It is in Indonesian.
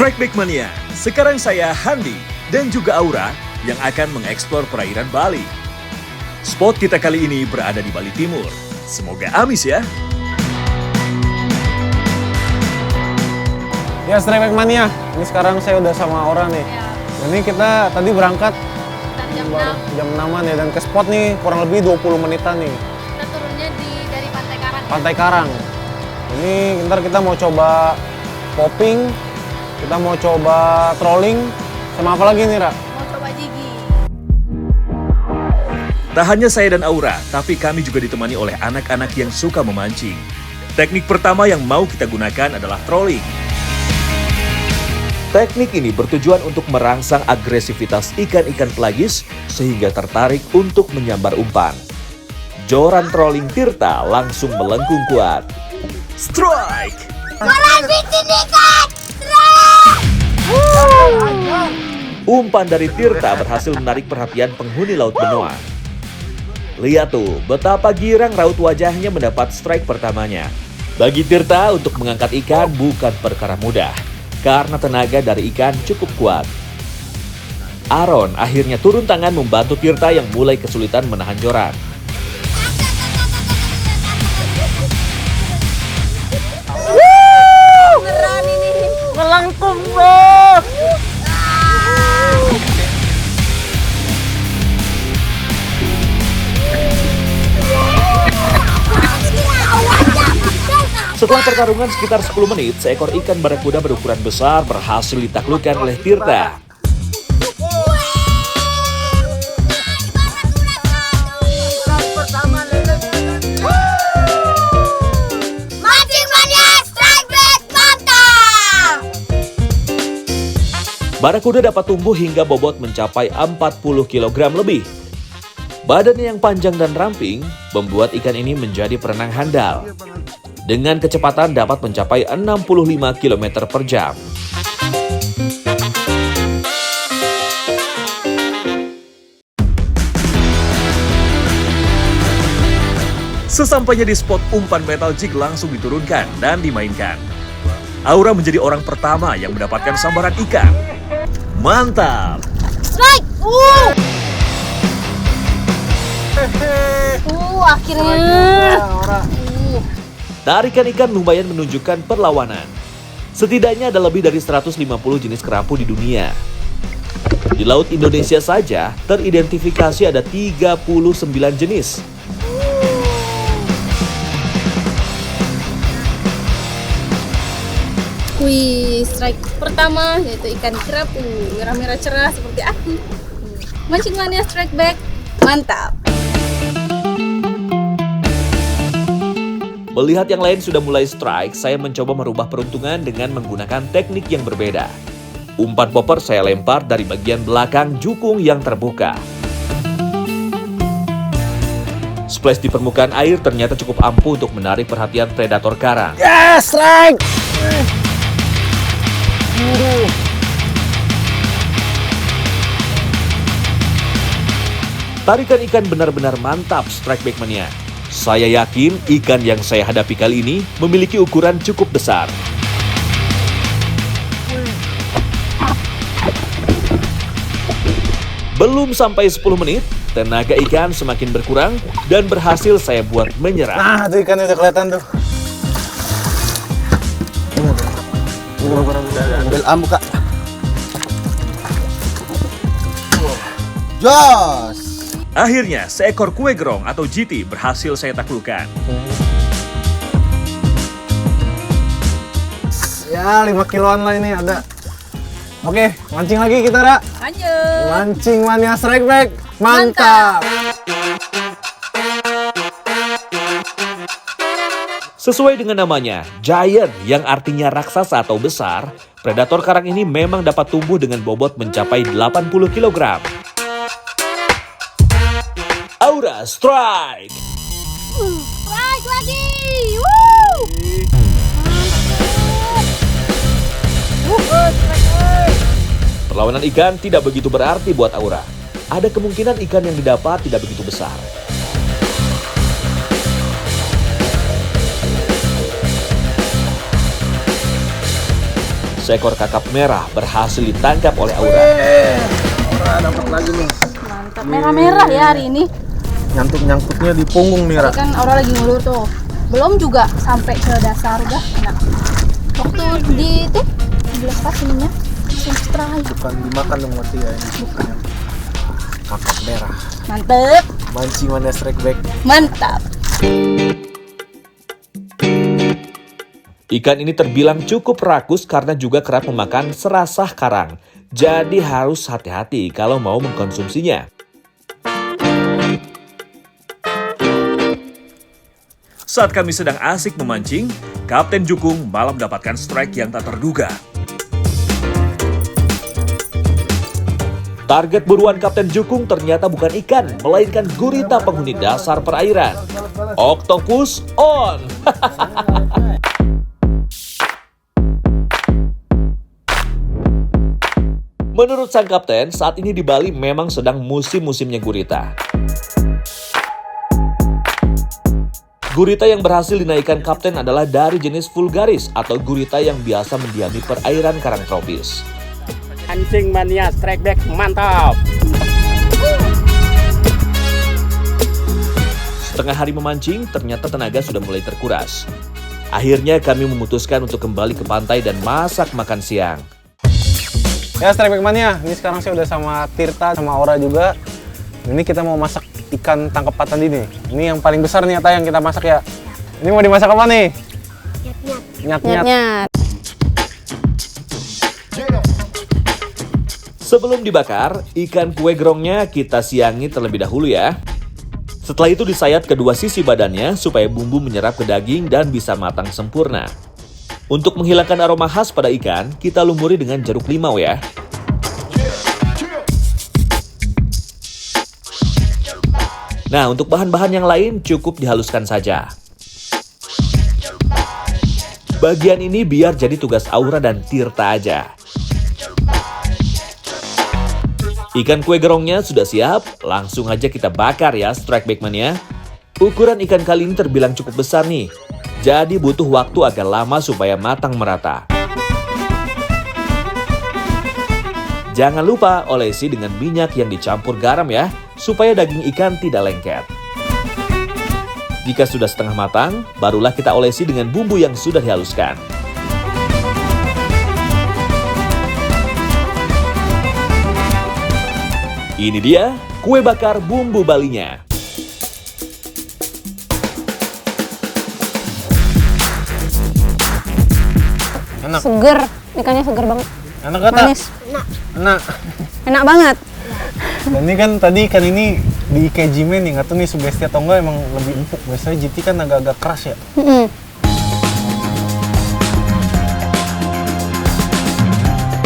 Strikeback Mania, sekarang saya Handi dan juga Aura yang akan mengeksplor perairan Bali. Spot kita kali ini berada di Bali Timur. Semoga amis ya. Ya, Strikeback Mania. Ini sekarang saya udah sama Aura nih. Ya, Ini kita tadi berangkat jam baru 6. jam 6-an ya, dan ke spot nih kurang lebih 20 menitan nih. Kita turunnya dari Pantai Karang. Pantai Karang. Ini ntar kita mau coba popping, kita mau coba trolling, sama apa lagi nih, Ra? Mau coba jigi. Tak hanya saya dan Aura, tapi kami juga ditemani oleh anak-anak yang suka memancing. Teknik pertama yang mau kita gunakan adalah trolling. Teknik ini bertujuan untuk merangsang agresivitas ikan-ikan pelagis sehingga tertarik untuk menyambar umpan. Joran trolling Tirta langsung melengkung kuat. Strike! Umpan dari Tirta berhasil menarik perhatian penghuni Laut Benoa. Lihat tuh, betapa girang raut wajahnya mendapat strike pertamanya. Bagi Tirta, untuk mengangkat ikan bukan perkara mudah, karena tenaga dari ikan cukup kuat. Aaron akhirnya turun tangan membantu Tirta yang mulai kesulitan menahan joran. Beneran ini. Melengkung, bro! Setelah pertarungan sekitar 10 menit, seekor ikan barakuda berukuran besar berhasil ditaklukkan oleh Tirta. Mancing Mania Strikeback mantap! Barakuda dapat tumbuh hingga bobot mencapai 40 kg lebih. Badannya yang panjang dan ramping membuat ikan ini menjadi perenang handal. Dengan kecepatan dapat mencapai 65 km per jam. Sesampainya di spot, umpan metal jig langsung diturunkan dan dimainkan. Aura menjadi orang pertama yang mendapatkan sambaran ikan. Mantap! Strike! Akhirnya. Tarikan ikan lumayan menunjukkan perlawanan. Setidaknya ada lebih dari 150 jenis kerapu di dunia. Di Laut Indonesia saja teridentifikasi ada 39 jenis. Wih, strike pertama yaitu ikan kerapu merah-merah cerah seperti aku. Mancing Mania Strikeback mantap. Melihat yang lain sudah mulai strike, saya mencoba merubah peruntungan dengan menggunakan teknik yang berbeda. Umpan popper saya lempar dari bagian belakang jukung yang terbuka. Splash di permukaan air ternyata cukup ampuh untuk menarik perhatian predator karang. Yes, strike! Tarikan ikan benar-benar mantap, Strikeback Mania. Saya yakin ikan yang saya hadapi kali ini memiliki ukuran cukup besar. Belum sampai 10 menit, tenaga ikan semakin berkurang dan berhasil saya buat menyerah. Nah, tuh ikannya udah kelihatan tuh. Ambil ambu, Kak. Jos. Akhirnya, seekor kue gerong atau GT berhasil saya taklukkan. Ya, 5 kiloan lah ini ada. Oke, mancing lagi kita, Ra. Lanjut. Mancing Mania Strikeback mantap! Sesuai dengan namanya, giant yang artinya raksasa atau besar, predator karang ini memang dapat tumbuh dengan bobot mencapai 80 kg. Aura strike! Strike lagi. Woo! Perlawanan ikan tidak begitu berarti buat Aura. Ada kemungkinan ikan yang didapat tidak begitu besar. seekor kakap merah berhasil ditangkap oleh Aura. Aura dapat lagi nih. Mantap, merah-merah ya hari ini. Nyangkut-nyangkutnya di punggung nih, Ra. Tadi kan Aura lagi ngulur tuh. Belum juga sampai ke dasar udah kena. Waktu di itu dilepas ininya langsung strike. Bukan dimakan dong berarti ya ini. Bukan. Kakap merah. Mantep, Mancingannya strike back. mantap. Ikan ini terbilang cukup rakus karena juga kerap memakan serasah karang. Jadi harus hati-hati kalau mau mengkonsumsinya. Saat kami sedang asik memancing, Kapten Jukung malah mendapatkan strike yang tak terduga. Target buruan Kapten Jukung ternyata bukan ikan, melainkan gurita penghuni dasar perairan. Octopus on! Menurut sang kapten, saat ini di Bali memang sedang musim-musimnya gurita. Gurita yang berhasil dinaikkan kapten adalah dari jenis vulgaris atau gurita yang biasa mendiami perairan karang tropis. Pancing mania strike back mantap. Setengah hari memancing, ternyata tenaga sudah mulai terkuras. Akhirnya kami memutuskan untuk kembali ke pantai dan masak makan siang. Ya, strike back mania. Ini sekarang saya udah sama Tirta sama Aura juga. Ini kita mau masak ikan tangkap tadi nih. Ini yang paling besar nih yang kita masak ya. Ini mau dimasak apa nih? Nyat-nyat. Nyat. Sebelum dibakar, ikan kue grongnya kita siangi terlebih dahulu ya. Setelah itu disayat kedua sisi badannya supaya bumbu menyerap ke daging dan bisa matang sempurna. Untuk menghilangkan aroma khas pada ikan, kita lumuri dengan jeruk limau ya. Nah, untuk bahan-bahan yang lain cukup dihaluskan saja. Bagian ini biar jadi tugas Aura dan Tirta aja. Ikan kue gerongnya sudah siap, langsung aja kita bakar ya strike back mania. Ukuran ikan kali ini terbilang cukup besar nih, jadi butuh waktu agak lama supaya matang merata. Jangan lupa olesi dengan minyak yang dicampur garam ya, supaya daging ikan tidak lengket. Jika sudah setengah matang, barulah kita olesi dengan bumbu yang sudah dihaluskan. Ini dia kue bakar bumbu Balinya. Enak. Seger, ikannya seger banget. Enak kata? Manis. Enak. Enak banget. Dan ini kan tadi ikan ini di Kejimen nih, nggak tahu nih sugesti atau enggak emang lebih empuk. Biasanya JT kan agak-agak keras ya.